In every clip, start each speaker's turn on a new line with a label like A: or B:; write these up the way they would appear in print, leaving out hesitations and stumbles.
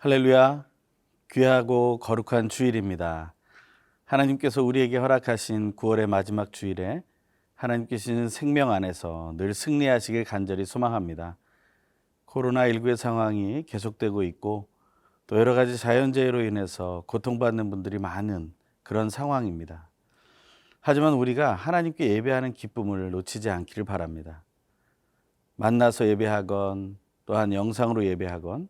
A: 할렐루야. 귀하고 거룩한 주일입니다. 하나님께서 우리에게 허락하신 9월의 마지막 주일에 하나님께 주신 생명 안에서 늘 승리하시길 간절히 소망합니다. 코로나19의 상황이 계속되고 있고 또 여러 가지 자연재해로 인해서 고통받는 분들이 많은 그런 상황입니다. 하지만 우리가 하나님께 예배하는 기쁨을 놓치지 않기를 바랍니다. 만나서 예배하건 또한 영상으로 예배하건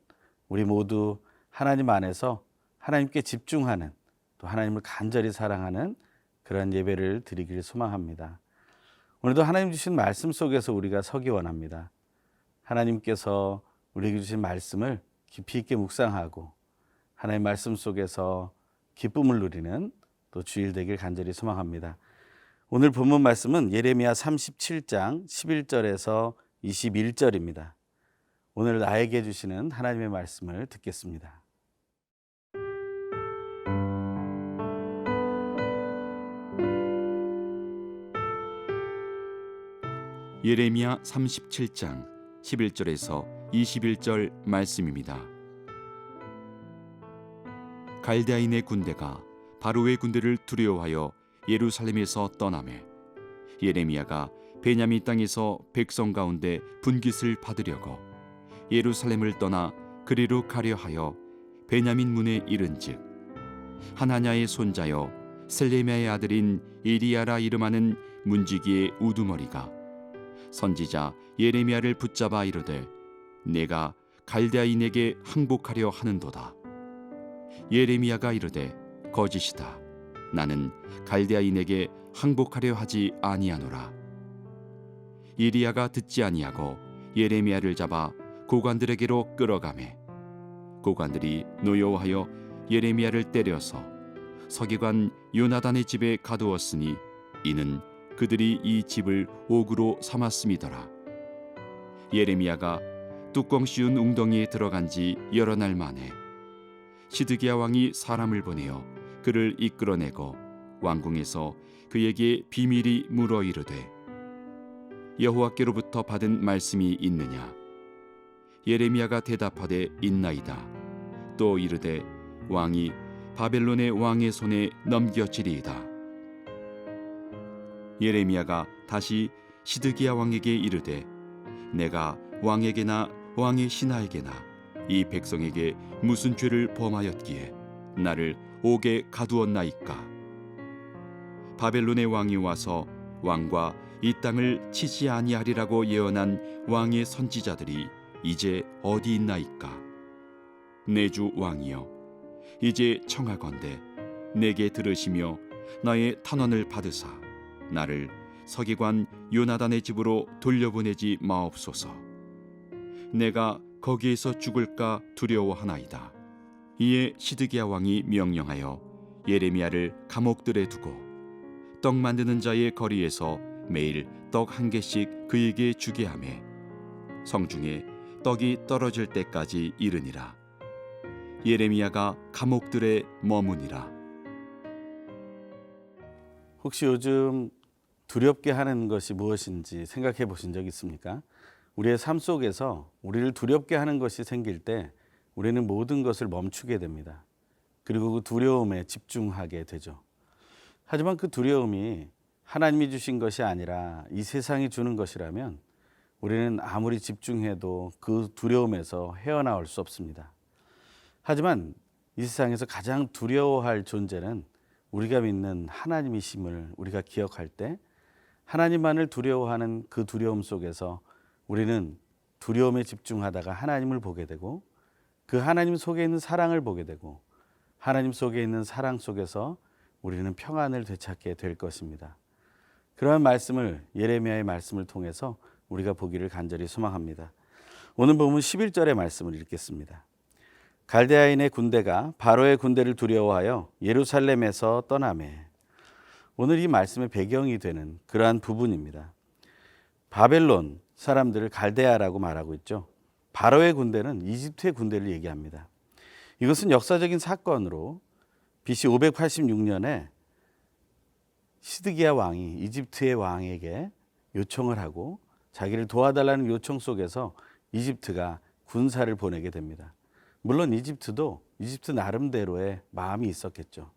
A: 우리 모두 하나님 안에서 하나님께 집중하는 또 하나님을 간절히 사랑하는 그런 예배를 드리기를 소망합니다. 오늘도 하나님 주신 말씀 속에서 우리가 서기 원합니다. 하나님께서 우리에게 주신 말씀을 깊이 있게 묵상하고 하나님 말씀 속에서 기쁨을 누리는 또 주일 되길 간절히 소망합니다. 오늘 본문 말씀은 예레미야 37장 11절에서 21절입니다. 오늘 나에게 주시는 하나님의 말씀을 듣겠습니다.
B: 예레미야 37장 11절에서 21절 말씀입니다. 갈대아인의 군대가 바로의 군대를 두려워하여 예루살렘에서 떠나매 예레미야가 베냐민 땅에서 백성 가운데 분깃을 받으려고 예루살렘을 떠나 그리로 가려 하여 베냐민 문에 이른즉 하나냐의 손자여 셀레미야의 아들인 이리야라 이름하는 문지기의 우두머리가 선지자 예레미야를 붙잡아 이르되 내가 갈대아인에게 항복하려 하는도다. 예레미야가 이르되 거짓이다. 나는 갈대아인에게 항복하려 하지 아니하노라. 이리야가 듣지 아니하고 예레미야를 잡아 고관들에게로 끌어가매 고관들이 노여워하여 예레미야를 때려서 서기관 요나단의 집에 가두었으니 이는 그들이 이 집을 옥으로 삼았음이더라. 예레미야가 뚜껑 씌운 웅덩이에 들어간 지 여러 날 만에 시드기야 왕이 사람을 보내어 그를 이끌어내고 왕궁에서 그에게 비밀이 물어 이르되 여호와께로부터 받은 말씀이 있느냐? 예레미야가 대답하되 있나이다. 또 이르되 왕이 바벨론의 왕의 손에 넘겨지리이다. 예레미야가 다시 시드기야 왕에게 이르되 내가 왕에게나 왕의 신하에게나 이 백성에게 무슨 죄를 범하였기에 나를 옥에 가두었나이까? 바벨론의 왕이 와서 왕과 이 땅을 치지 아니하리라고 예언한 왕의 선지자들이 이제 어디 있나이까? 내 주 왕이여, 이제 청하건대 내게 들으시며 나의 탄원을 받으사 나를 서기관 요나단의 집으로 돌려보내지 마옵소서. 내가 거기에서 죽을까 두려워하나이다. 이에 시드기야 왕이 명령하여 예레미야를 감옥들에 두고 떡 만드는 자의 거리에서 매일 떡 한 개씩 그에게 주게 하매 성중에 떡이 떨어질 때까지 이르니라. 예레미야가 감옥들에 머무니라.
A: 혹시 요즘 두렵게 하는 것이 무엇인지 생각해 보신 적 있습니까? 우리의 삶 속에서 우리를 두렵게 하는 것이 생길 때 우리는 모든 것을 멈추게 됩니다. 그리고 그 두려움에 집중하게 되죠. 하지만 그 두려움이 하나님이 주신 것이 아니라 이 세상이 주는 것이라면 우리는 아무리 집중해도 그 두려움에서 헤어나올 수 없습니다. 하지만 이 세상에서 가장 두려워할 존재는 우리가 믿는 하나님이심을 우리가 기억할 때 하나님만을 두려워하는 그 두려움 속에서 우리는 두려움에 집중하다가 하나님을 보게 되고 그 하나님 속에 있는 사랑을 보게 되고 하나님 속에 있는 사랑 속에서 우리는 평안을 되찾게 될 것입니다. 그러한 말씀을 예레미야의 말씀을 통해서 우리가 보기를 간절히 소망합니다. 오늘 보면 11절의 말씀을 읽겠습니다. 갈대아인의 군대가 바로의 군대를 두려워하여 예루살렘에서 떠나매. 오늘 이 말씀의 배경이 되는 그러한 부분입니다. 바벨론 사람들을 갈대아라고 말하고 있죠. 바로의 군대는 이집트의 군대를 얘기합니다. 이것은 역사적인 사건으로 BC 586년에 시드기야 왕이 이집트의 왕에게 요청을 하고 자기를 도와달라는 요청 속에서 이집트가 군사를 보내게 됩니다. 물론 이집트도 이집트 나름대로의 마음이 있었겠죠.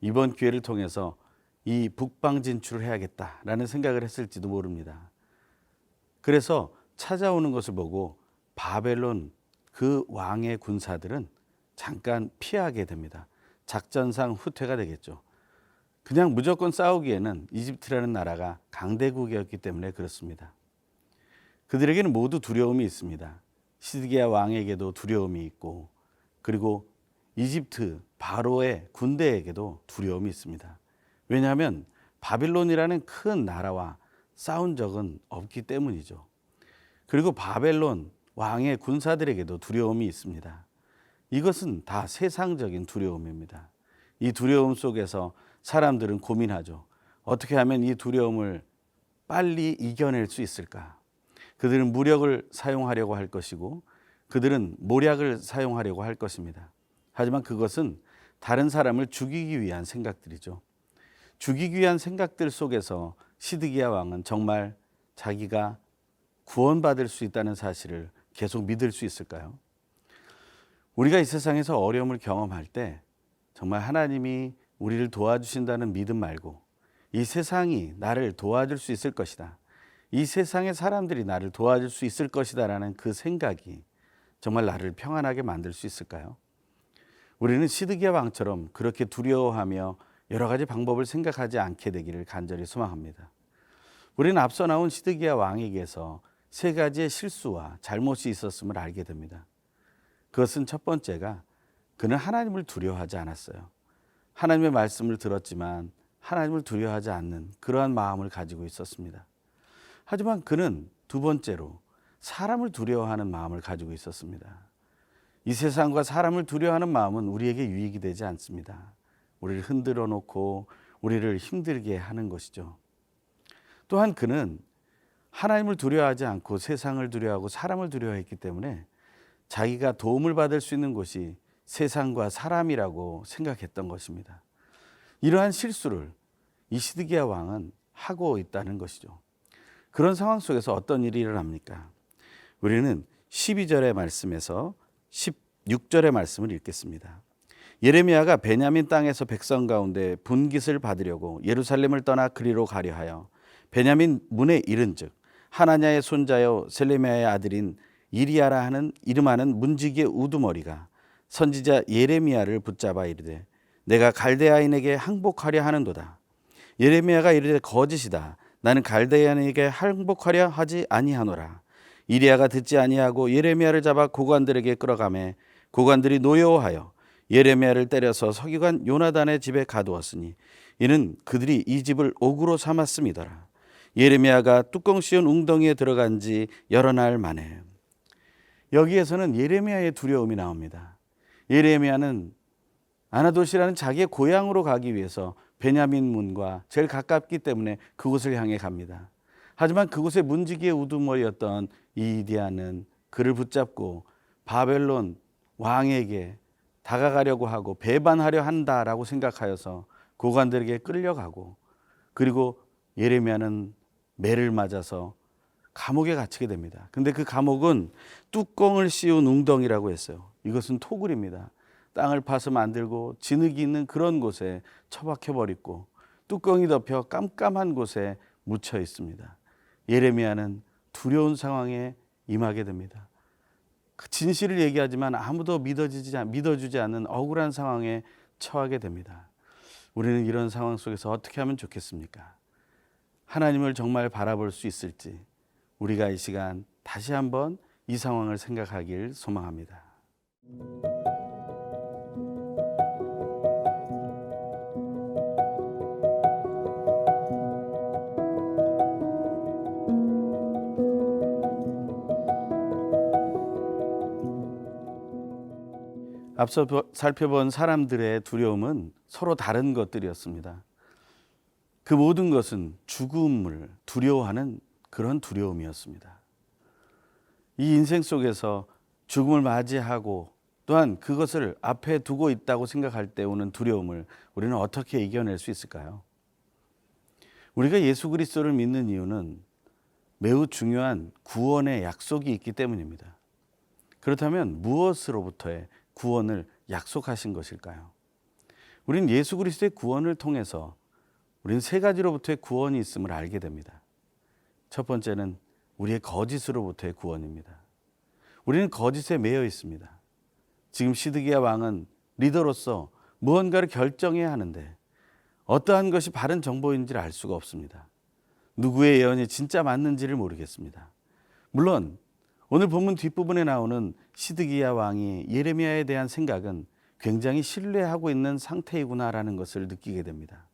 A: 이번 기회를 통해서 이 북방 진출을 해야겠다라는 생각을 했을지도 모릅니다. 그래서 찾아오는 것을 보고 바벨론 그 왕의 군사들은 잠깐 피하게 됩니다. 작전상 후퇴가 되겠죠. 그냥 무조건 싸우기에는 이집트라는 나라가 강대국이었기 때문에 그렇습니다. 그들에게는 모두 두려움이 있습니다. 시드기야 왕에게도 두려움이 있고, 그리고 이집트 바로의 군대에게도 두려움이 있습니다. 왜냐하면 바빌론이라는 큰 나라와 싸운 적은 없기 때문이죠. 그리고 바벨론 왕의 군사들에게도 두려움이 있습니다. 이것은 다 세상적인 두려움입니다. 이 두려움 속에서 사람들은 고민하죠. 어떻게 하면 이 두려움을 빨리 이겨낼 수 있을까? 그들은 무력을 사용하려고 할 것이고, 그들은 모략을 사용하려고 할 것입니다. 하지만 그것은 다른 사람을 죽이기 위한 생각들이죠. 죽이기 위한 생각들 속에서 시드기야 왕은 정말 자기가 구원받을 수 있다는 사실을 계속 믿을 수 있을까요? 우리가 이 세상에서 어려움을 경험할 때 정말 하나님이 우리를 도와주신다는 믿음 말고 이 세상이 나를 도와줄 수 있을 것이다. 이 세상의 사람들이 나를 도와줄 수 있을 것이다라는 그 생각이 정말 나를 평안하게 만들 수 있을까요? 우리는 시드기야 왕처럼 그렇게 두려워하며 여러 가지 방법을 생각하지 않게 되기를 간절히 소망합니다. 우리는 앞서 나온 시드기야 왕에게서 세 가지의 실수와 잘못이 있었음을 알게 됩니다. 그것은 첫 번째가 그는 하나님을 두려워하지 않았어요. 하나님의 말씀을 들었지만 하나님을 두려워하지 않는 그러한 마음을 가지고 있었습니다. 하지만 그는 두 번째로 사람을 두려워하는 마음을 가지고 있었습니다. 이 세상과 사람을 두려워하는 마음은 우리에게 유익이 되지 않습니다. 우리를 흔들어 놓고 우리를 힘들게 하는 것이죠. 또한 그는 하나님을 두려워하지 않고 세상을 두려워하고 사람을 두려워했기 때문에 자기가 도움을 받을 수 있는 곳이 세상과 사람이라고 생각했던 것입니다. 이러한 실수를 이 시드기야 왕은 하고 있다는 것이죠. 그런 상황 속에서 어떤 일이 일어납니까? 우리는 12절의 말씀에서 16절의 말씀을 읽겠습니다. 예레미야가 베냐민 땅에서 백성 가운데 분깃을 받으려고 예루살렘을 떠나 그리로 가려 하여 베냐민 문에 이른즉 하나냐의 손자여 셀레미야의 아들인 이리야라 하는 이름하는 문지기의 우두머리가 선지자 예레미야를 붙잡아 이르되 내가 갈대아인에게 항복하려 하는도다. 예레미야가 이르되 거짓이다. 나는 갈대아인에게 항복하려 하지 아니하노라. 이리야가 듣지 아니하고 예레미야를 잡아 고관들에게 끌어가매 고관들이 노여워하여 예레미야를 때려서 서기관 요나단의 집에 가두었으니 이는 그들이 이 집을 옥으로 삼았음이더라. 예레미야가 뚜껑 씌운 웅덩이에 들어간 지 여러 날 만에. 여기에서는 예레미야의 두려움이 나옵니다. 예레미야는 아나돗이라는 자기의 고향으로 가기 위해서 베냐민 문과 제일 가깝기 때문에 그곳을 향해 갑니다. 하지만 그곳의 문지기의 우두머리였던 이디야는 그를 붙잡고 바벨론 왕에게 다가가려고 하고 배반하려 한다라고 생각하여서 고관들에게 끌려가고, 그리고 예레미야는 매를 맞아서 감옥에 갇히게 됩니다. 근데 그 감옥은 뚜껑을 씌운 웅덩이라고 했어요. 이것은 토굴입니다. 땅을 파서 만들고 진흙이 있는 그런 곳에 처박혀 버리고 뚜껑이 덮여 깜깜한 곳에 묻혀 있습니다. 예레미야는 두려운 상황에 임하게 됩니다. 그 진실을 얘기하지만 아무도 믿어주지 않는 억울한 상황에 처하게 됩니다. 우리는 이런 상황 속에서 어떻게 하면 좋겠습니까? 하나님을 정말 바라볼 수 있을지 우리가 이 시간 다시 한번 이 상황을 생각하길 소망합니다. 앞서 살펴본 사람들의 두려움은 서로 다른 것들이었습니다. 그 모든 것은 죽음을 두려워하는 그런 두려움이었습니다. 이 인생 속에서 죽음을 맞이하고 또한 그것을 앞에 두고 있다고 생각할 때 오는 두려움을 우리는 어떻게 이겨낼 수 있을까요? 우리가 예수 그리스도를 믿는 이유는 매우 중요한 구원의 약속이 있기 때문입니다. 그렇다면 무엇으로부터의 구원을 약속하신 것일까요? 우리는 예수 그리스도의 구원을 통해서 우리는 세 가지로부터의 구원이 있음을 알게 됩니다. 첫 번째는 우리의 거짓으로부터의 구원입니다. 우리는 거짓에 매여 있습니다. 지금 시드기야 왕은 리더로서 무언가를 결정해야 하는데 어떠한 것이 바른 정보인지를 알 수가 없습니다. 누구의 예언이 진짜 맞는지를 모르겠습니다. 물론 오늘 본문 뒷부분에 나오는 시드기야 왕이 예레미야에 대한 생각은 굉장히 신뢰하고 있는 상태이구나라는 것을 느끼게 됩니다.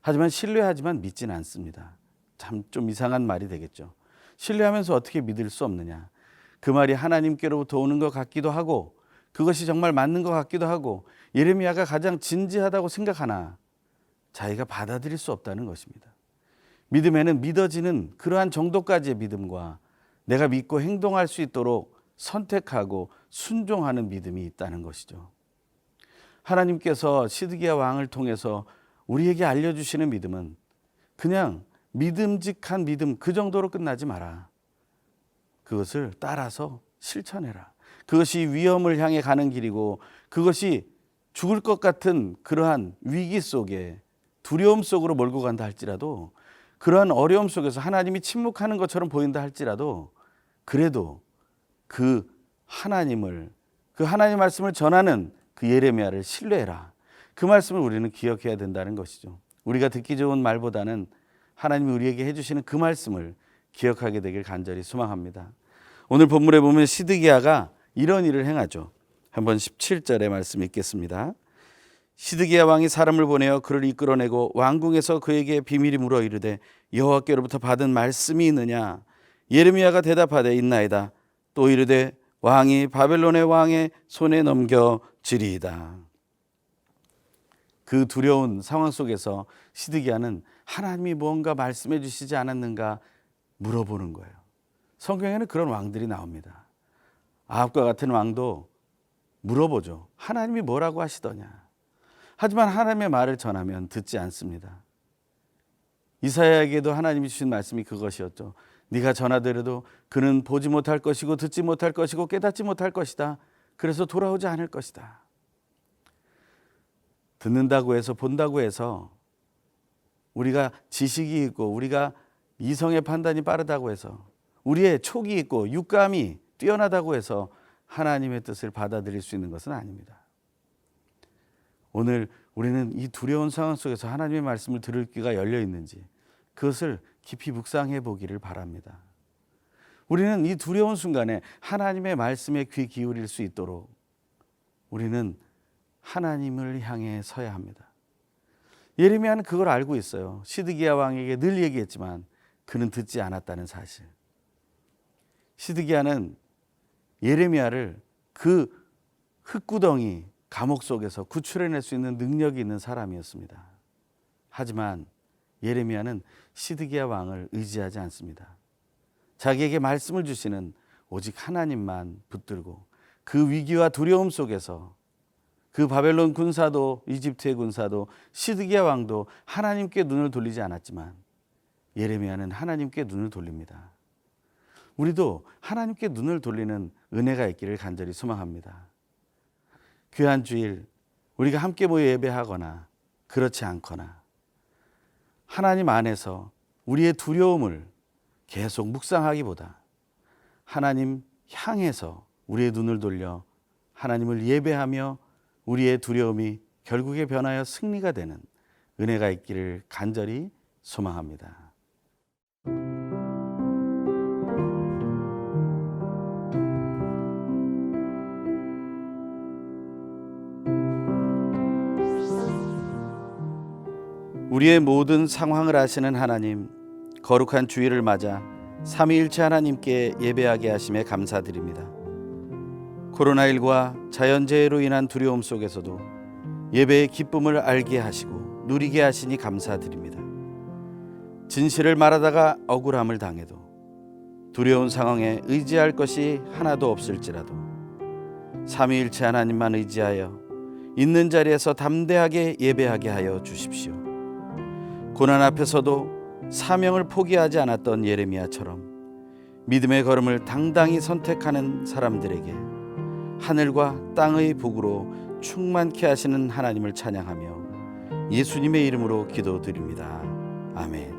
A: 하지만 신뢰하지만 믿지는 않습니다. 참 좀 이상한 말이 되겠죠. 신뢰하면서 어떻게 믿을 수 없느냐. 그 말이 하나님께로부터 오는 것 같기도 하고 그것이 정말 맞는 것 같기도 하고 예레미야가 가장 진지하다고 생각하나 자기가 받아들일 수 없다는 것입니다. 믿음에는 믿어지는 그러한 정도까지의 믿음과 내가 믿고 행동할 수 있도록 선택하고 순종하는 믿음이 있다는 것이죠. 하나님께서 시드기야 왕을 통해서 우리에게 알려주시는 믿음은 그냥 믿음직한 믿음 그 정도로 끝나지 마라. 그것을 따라서 실천해라. 그것이 위험을 향해 가는 길이고 그것이 죽을 것 같은 그러한 위기 속에 두려움 속으로 몰고 간다 할지라도 그러한 어려움 속에서 하나님이 침묵하는 것처럼 보인다 할지라도 그래도 그 하나님 말씀을 전하는 그 예레미야를 신뢰해라. 그 말씀을 우리는 기억해야 된다는 것이죠. 우리가 듣기 좋은 말보다는 하나님이 우리에게 해주시는 그 말씀을 기억하게 되길 간절히 소망합니다. 오늘 본문에 보면 시드기야가 이런 일을 행하죠. 한번 17절의 말씀 읽겠습니다. 시드기야 왕이 사람을 보내어 그를 이끌어내고 왕궁에서 그에게 비밀이 물어 이르되 여호와께로부터 받은 말씀이 있느냐? 예레미야가 대답하되 있나이다. 또 이르되 왕이 바벨론의 왕의 손에 넘겨지리이다. 그 두려운 상황 속에서 시드기야는 하나님이 무언가 말씀해 주시지 않았는가 물어보는 거예요. 성경에는 그런 왕들이 나옵니다. 아합과 같은 왕도 물어보죠. 하나님이 뭐라고 하시더냐. 하지만 하나님의 말을 전하면 듣지 않습니다. 이사야에게도 하나님이 주신 말씀이 그것이었죠. 네가 전하더라도 그는 보지 못할 것이고 듣지 못할 것이고 깨닫지 못할 것이다. 그래서 돌아오지 않을 것이다. 듣는다고 해서 본다고 해서 우리가 지식이 있고 우리가 이성의 판단이 빠르다고 해서 우리의 촉이 있고 육감이 뛰어나다고 해서 하나님의 뜻을 받아들일 수 있는 것은 아닙니다. 오늘 우리는 이 두려운 상황 속에서 하나님의 말씀을 들을 귀가 열려 있는지 그것을 깊이 묵상해 보기를 바랍니다. 우리는 이 두려운 순간에 하나님의 말씀에 귀 기울일 수 있도록 우리는 하나님을 향해 서야 합니다. 예레미야는 그걸 알고 있어요. 시드기야 왕에게 늘 얘기했지만 그는 듣지 않았다는 사실. 시드기야는 예레미야를 그 흙구덩이 감옥 속에서 구출해낼 수 있는 능력이 있는 사람이었습니다. 하지만 예레미야는 시드기야 왕을 의지하지 않습니다. 자기에게 말씀을 주시는 오직 하나님만 붙들고 그 위기와 두려움 속에서 그 바벨론 군사도 이집트의 군사도 시드기야 왕도 하나님께 눈을 돌리지 않았지만 예레미야는 하나님께 눈을 돌립니다. 우리도 하나님께 눈을 돌리는 은혜가 있기를 간절히 소망합니다. 귀한 주일 우리가 함께 모여 예배하거나 그렇지 않거나 하나님 안에서 우리의 두려움을 계속 묵상하기보다 하나님 향해서 우리의 눈을 돌려 하나님을 예배하며 우리의 두려움이 결국에 변하여 승리가 되는 은혜가 있기를 간절히 소망합니다. 우리의 모든 상황을 아시는 하나님, 거룩한 주일을 맞아 삼위일체 하나님께 예배하게 하심에 감사드립니다. 코로나19와 자연재해로 인한 두려움 속에서도 예배의 기쁨을 알게 하시고 누리게 하시니 감사드립니다. 진실을 말하다가 억울함을 당해도 두려운 상황에 의지할 것이 하나도 없을지라도 삼위일체 하나님만 의지하여 있는 자리에서 담대하게 예배하게 하여 주십시오. 고난 앞에서도 사명을 포기하지 않았던 예레미야처럼 믿음의 걸음을 당당히 선택하는 사람들에게 하늘과 땅의 복으로 충만케 하시는 하나님을 찬양하며 예수님의 이름으로 기도드립니다. 아멘.